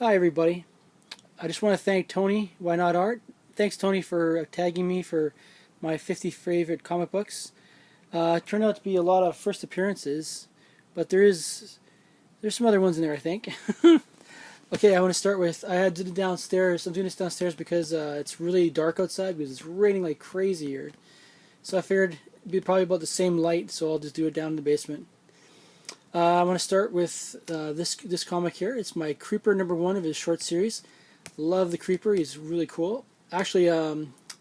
Hi everybody. I just want to thank Tony, Why Not Art. Thanks Tony for tagging me for my 50 favorite comic books. It turned out to be a lot of first appearances, but there's some other ones in there I think. Okay, I want to start with I had to do it downstairs. I'm doing this downstairs because it's really dark outside because it's raining like crazy here. So I figured it'd be probably about the same light, so I'll just do it down in the basement. I want to start with this comic here. It's my Creeper #1 of his short series. Love the Creeper. He's really cool. Actually,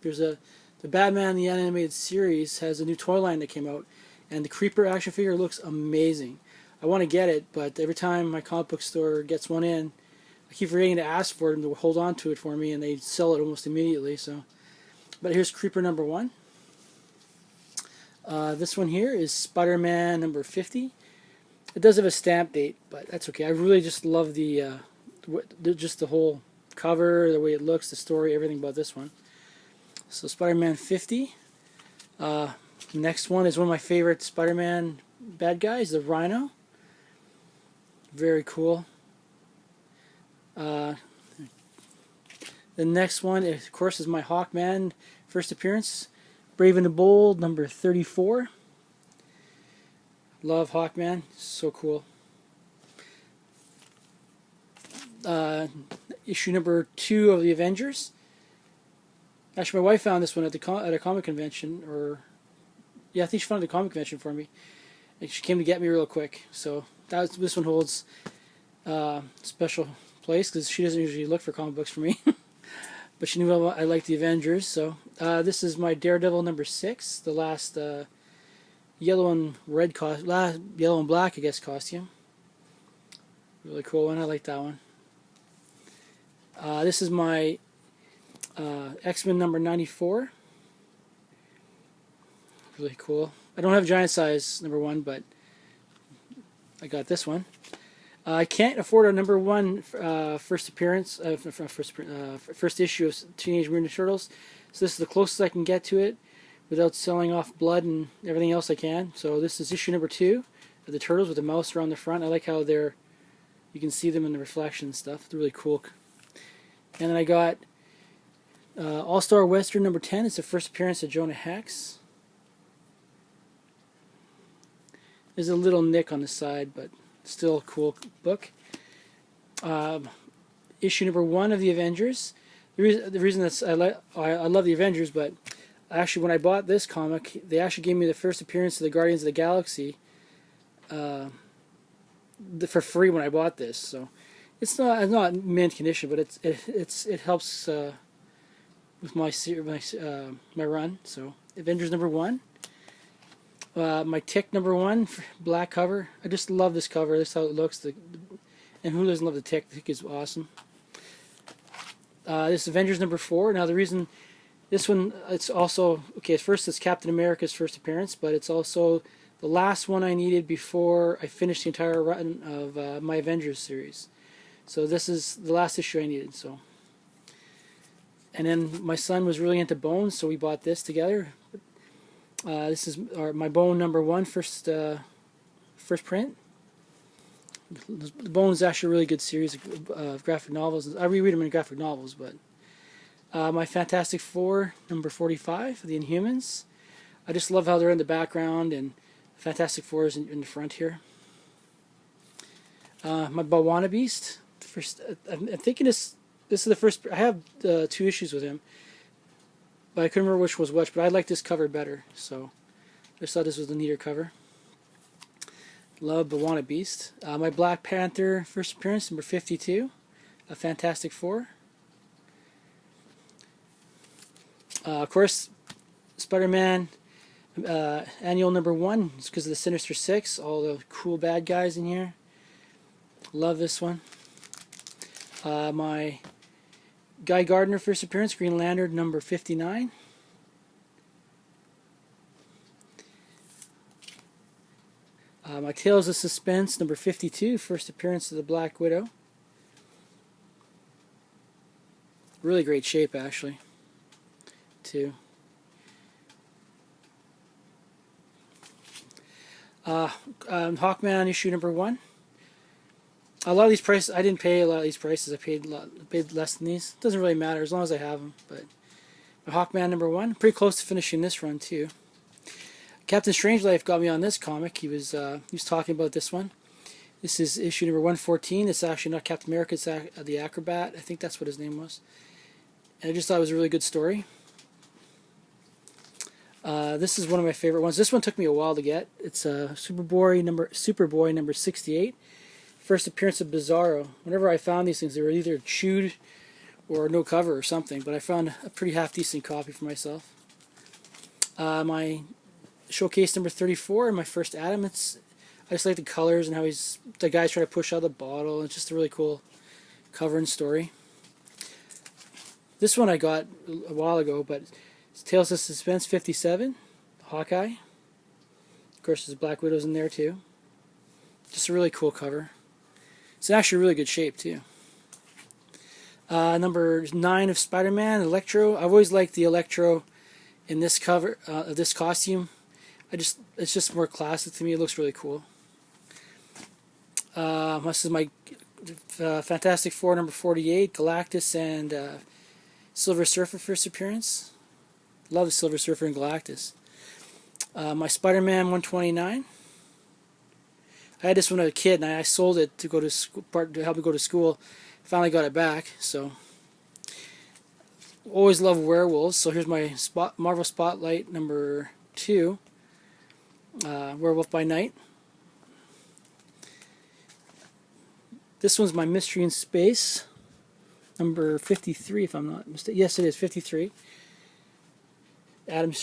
there's the Batman the Animated Series has a new toy line that came out, and the Creeper action figure looks amazing. I want to get it, but every time my comic book store gets one in, I keep forgetting to ask for them to hold on to it for me, and they sell it almost immediately. So, but here's Creeper #1. This one here is Spider-Man #50. It does have a stamp date, but that's okay. I really just love just the whole cover, the way it looks, the story, everything about this one. So Spider-Man 50. Next one is one of my favorite Spider-Man bad guys, the Rhino. Very cool. The next one, of course, is my Hawkman first appearance, Brave and the Bold #34. Love Hawkman, so cool. Issue #2 of the Avengers. Actually, my wife found this one at a comic convention, or yeah, I think she found it at a comic convention for me. And she came to get me real quick. So this one holds special place because she doesn't usually look for comic books for me, but she knew I liked the Avengers. So this is my Daredevil #6, the last yellow and yellow and black, I guess, costume. Really cool one. I like that one. This is my X-Men #94. Really cool. I don't have giant size #1, but I got this one. I can't afford a #1 first appearance, first issue of Teenage Mutant Ninja Turtles, so this is the closest I can get to it without selling off blood and everything else I can. So this is issue #2 of the Turtles with the mouse around the front. I like how you can see them in the reflection and stuff. It's really cool. And then I got All-Star Western #10. It's the first appearance of Jonah Hex. There's a little nick on the side, but still a cool book. Issue #1 of the Avengers. The reason that's I love the Avengers, but actually when I bought this comic, they actually gave me the first appearance of the Guardians of the Galaxy for free when I bought this. So it's not mint condition, but it helps with my run. So Avengers #1. My Tick #1, black cover. I just love this cover. This is how it looks. And who doesn't love the Tick? The Tick is awesome. This is Avengers #4. Now the reason this one, it's also, okay, first it's Captain America's first appearance, but it's also the last one I needed before I finished the entire run of my Avengers series. So this is the last issue I needed. So, and then my son was really into Bones, so we bought this together. This is my Bone #1 first print. The Bone is actually a really good series of graphic novels. I reread them in graphic novels, but my Fantastic Four #45, the Inhumans. I just love how they're in the background and Fantastic Four is in the front here. My B'wana Beast. I'm thinking this is the first. I have 2 issues with him, but I couldn't remember which was which. But I like this cover better, so I just thought this was the neater cover. Love B'wana Beast. My Black Panther first appearance #52, a Fantastic Four. Of course, Spider-Man annual #1. It's because of the Sinister Six, all the cool bad guys in here. Love this one. My Guy Gardner first appearance, Green Lantern #59. My Tales of Suspense #52, first appearance of the Black Widow. Really great shape, actually, too. Hawkman issue #1. A lot of these prices, I didn't pay a lot of these prices. I paid less than these. Doesn't really matter as long as I have them. But Hawkman #1, pretty close to finishing this run too. Captain Strangelove got me on this comic. He was talking about this one. This is issue number 114. It's actually not Captain America. It's the Acrobat. I think that's what his name was. And I just thought it was a really good story. This is one of my favorite ones. This one took me a while to get. It's Superboy number 68. First appearance of Bizarro. Whenever I found these things, they were either chewed or no cover or something. But I found a pretty half-decent copy for myself. My showcase number 34 and my first Atom. I just like the colors and how the guy's trying to push out the bottle. It's just a really cool cover and story. This one I got a while ago, but it's Tales of Suspense 57, Hawkeye. Of course, there's Black Widow's in there too. Just a really cool cover. It's actually really good shape too. Number 9 of Spider-Man, Electro. I've always liked the Electro in this cover, this costume. It's just more classic to me. It looks really cool. This is my Fantastic Four number 48, Galactus and Silver Surfer first appearance. Love the Silver Surfer and Galactus. My Spider-Man 129. I had this when I was a kid, and I sold it to go to school, to help me go to school. Finally got it back. So always love werewolves. So here's my Marvel Spotlight number 2. Werewolf by Night. This one's my Mystery in Space, number 53, if I'm not mistaken. Yes, it is 53. Adam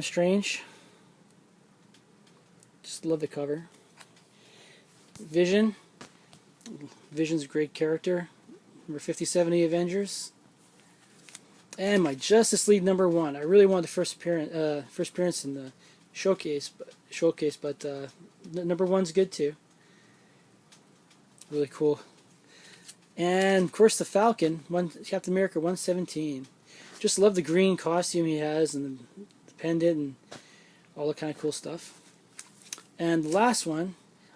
Strange. Just love the cover. Vision. Vision's a great character. Number 57, The Avengers. And my Justice League number 1. I really wanted the first appearance in the showcase, but number 1's good too. Really cool. And of course the Falcon, Captain America 117. Just love the green costume he has and the pendant and all that kind of cool stuff. And the last one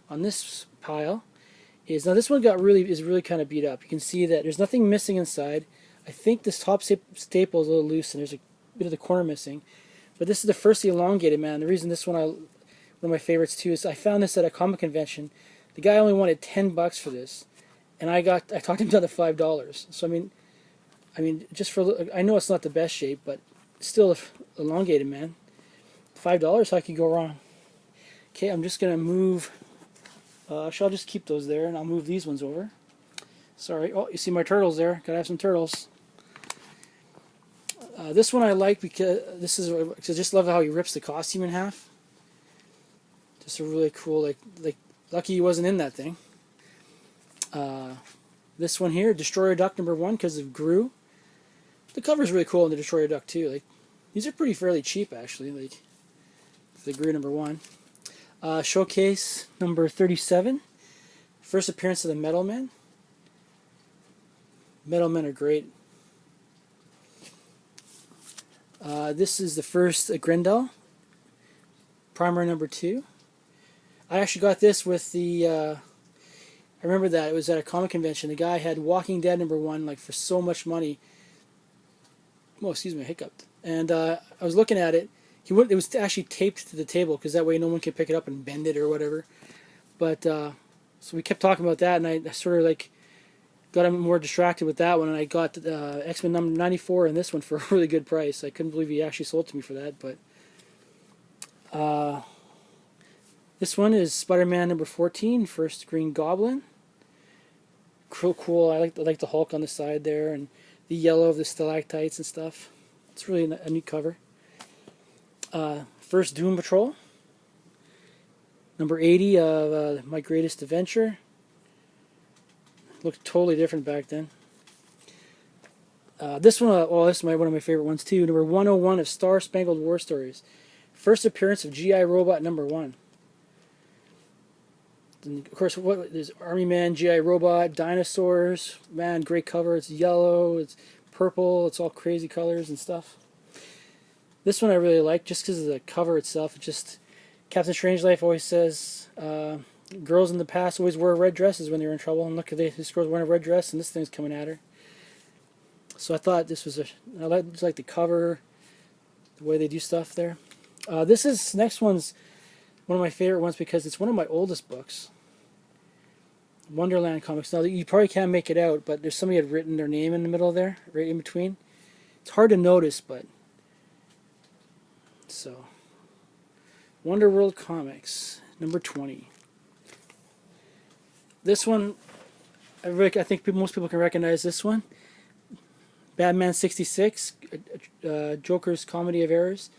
on this pile is, now this one is really kind of beat up. You can see that there's nothing missing inside. I think this top staple is a little loose and there's a bit of the corner missing. But this is the first Elongated Man. The reason this one one of my favorites too is I found this at a comic convention. The guy only wanted $10 for this, and I talked him down to $5. So I mean, just for, I know it's not the best shape, but still Elongated Man. $5, how could you go wrong? Okay, I'm just gonna move. I'll just keep those there, and I'll move these ones over. Sorry. Oh, you see my turtles there? Gotta have some turtles. This one I like because I just love how he rips the costume in half. Just a really cool, like lucky he wasn't in that thing. This one here, Destroyer Duck number 1, because of Gru. The cover's really cool in the Destroyer Duck too. Like, these are fairly cheap actually. Like the Gru number 1. Showcase number 37. First appearance of the Metal Men. Metal Men are great. This is the first Grendel. Primer number 2. I actually got this with the. I remember that it was at a comic convention. The guy had Walking Dead number 1 like for so much money. Oh, excuse me, I hiccuped. And I was looking at it. It was actually taped to the table because that way no one could pick it up and bend it or whatever. But so we kept talking about that, and I sort of like got more distracted with that one, and I got X-Men number 94 and this one for a really good price. I couldn't believe he actually sold it to me for that. But this one is Spider-Man number 14, first Green Goblin. Cool. I like the Hulk on the side there, and the yellow of the stalactites and stuff. It's really a neat cover. First Doom Patrol. Number 80 of My Greatest Adventure. Looked totally different back then. This one, this is one of my favorite ones too. Number 101 of Star Spangled War Stories. First appearance of G.I. Robot number 1. And of course, there's Army Man, G.I. Robot, dinosaurs. Man, great cover. It's yellow, it's purple, it's all crazy colors and stuff. This one I really like just because of the cover itself. It just, Captain Strangelove always says, Girls in the past always wore red dresses when they were in trouble, and look, this girl's wearing a red dress, and this thing's coming at her. So I thought this was I like the cover, the way they do stuff there. Next one's one of my favorite ones because it's one of my oldest books. Wonderland Comics. Now, you probably can't make it out, but there's somebody had written their name in the middle there, right in between. It's hard to notice, but... So, Wonderworld Comics, number 20. This one, I think most people can recognize this one. Batman 66, Joker's Comedy of Errors.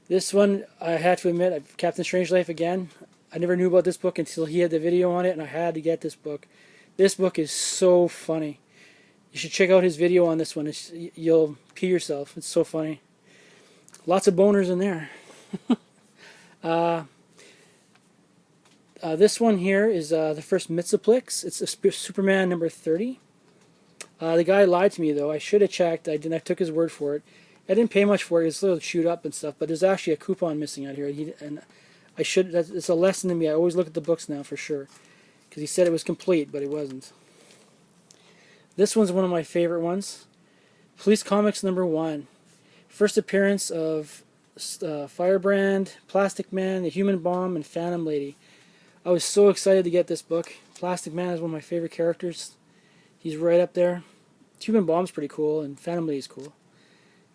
This one, I had to admit, Captain Strangelove again. I never knew about this book until he had the video on it, and I had to get this book. This book is so funny. You should check out his video on this one. You'll pee yourself. It's so funny. Lots of boners in there. This one here is the first Mitsoplex. It's a Superman number 30. The guy lied to me, though. I should have checked. I took his word for it. I didn't pay much for it. It's a little chewed up and stuff, but there's actually a coupon missing out here. It's a lesson to me. I always look at the books now for sure, because he said it was complete, but it wasn't. This one's one of my favorite ones. Police Comics number 1. First appearance of Firebrand, Plastic Man, The Human Bomb, and Phantom Lady. I was so excited to get this book. Plastic Man is one of my favorite characters. He's right up there. Human Bomb's pretty cool, and Phantom Lady's cool.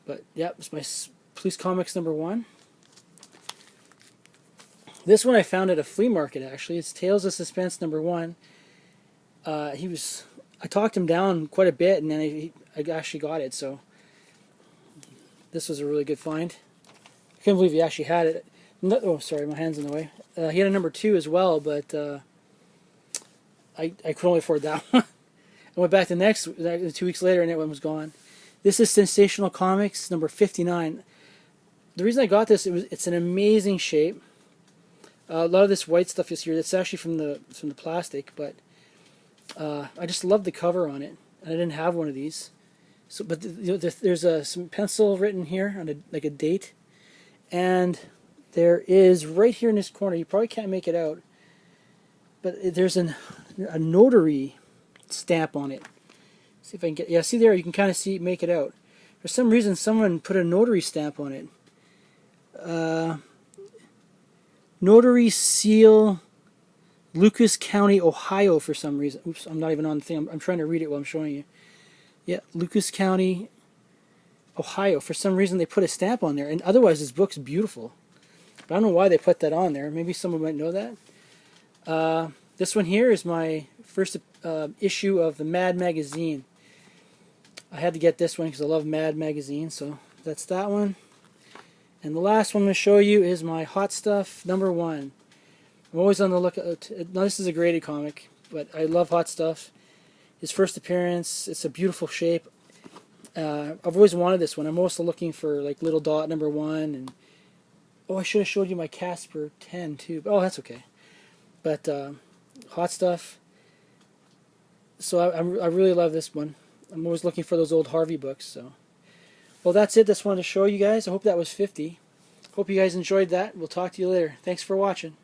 But yeah, it's my Police Comics number 1. This one I found at a flea market, actually. It's Tales of Suspense number 1. I talked him down quite a bit, and then I actually got it, so this was a really good find. I couldn't believe he actually had it. No, oh, sorry, my hand's in the way. He had a number 2 as well, but I could only afford that one. I went back 2 weeks later, and that one was gone. This is Sensational Comics number 59. The reason I got this, it's an amazing shape. A lot of this white stuff is here. It's actually from the plastic, but I just love the cover on it. And I didn't have one of these. So, but there's some pencil written here on like a date, and there is right here in this corner. You probably can't make it out, but there's a notary stamp on it. See if I can get. Yeah, see there. You can kind of make it out. For some reason, someone put a notary stamp on it. Notary seal, Lucas County, Ohio, for some reason. Oops, I'm not even on the thing. I'm trying to read it while I'm showing you. Yeah, Lucas County, Ohio. For some reason, they put a stamp on there. And otherwise, this book's beautiful. But I don't know why they put that on there. Maybe someone might know that. This one here is my first issue of the Mad magazine. I had to get this one because I love Mad magazine. So that's that one. And the last one I'm going to show you is my Hot Stuff number 1. I'm always on the lookout. Now, this is a graded comic, but I love Hot Stuff. His first appearance, it's a beautiful shape. I've always wanted this one. I'm also looking for like Little Dot number 1. And oh, I should have showed you my Casper 10 too. Oh, that's okay. But Hot Stuff. So I really love this one. I'm always looking for those old Harvey books. So. Well, that's it. Just wanted to show you guys. I hope that was 50. Hope you guys enjoyed that. We'll talk to you later. Thanks for watching.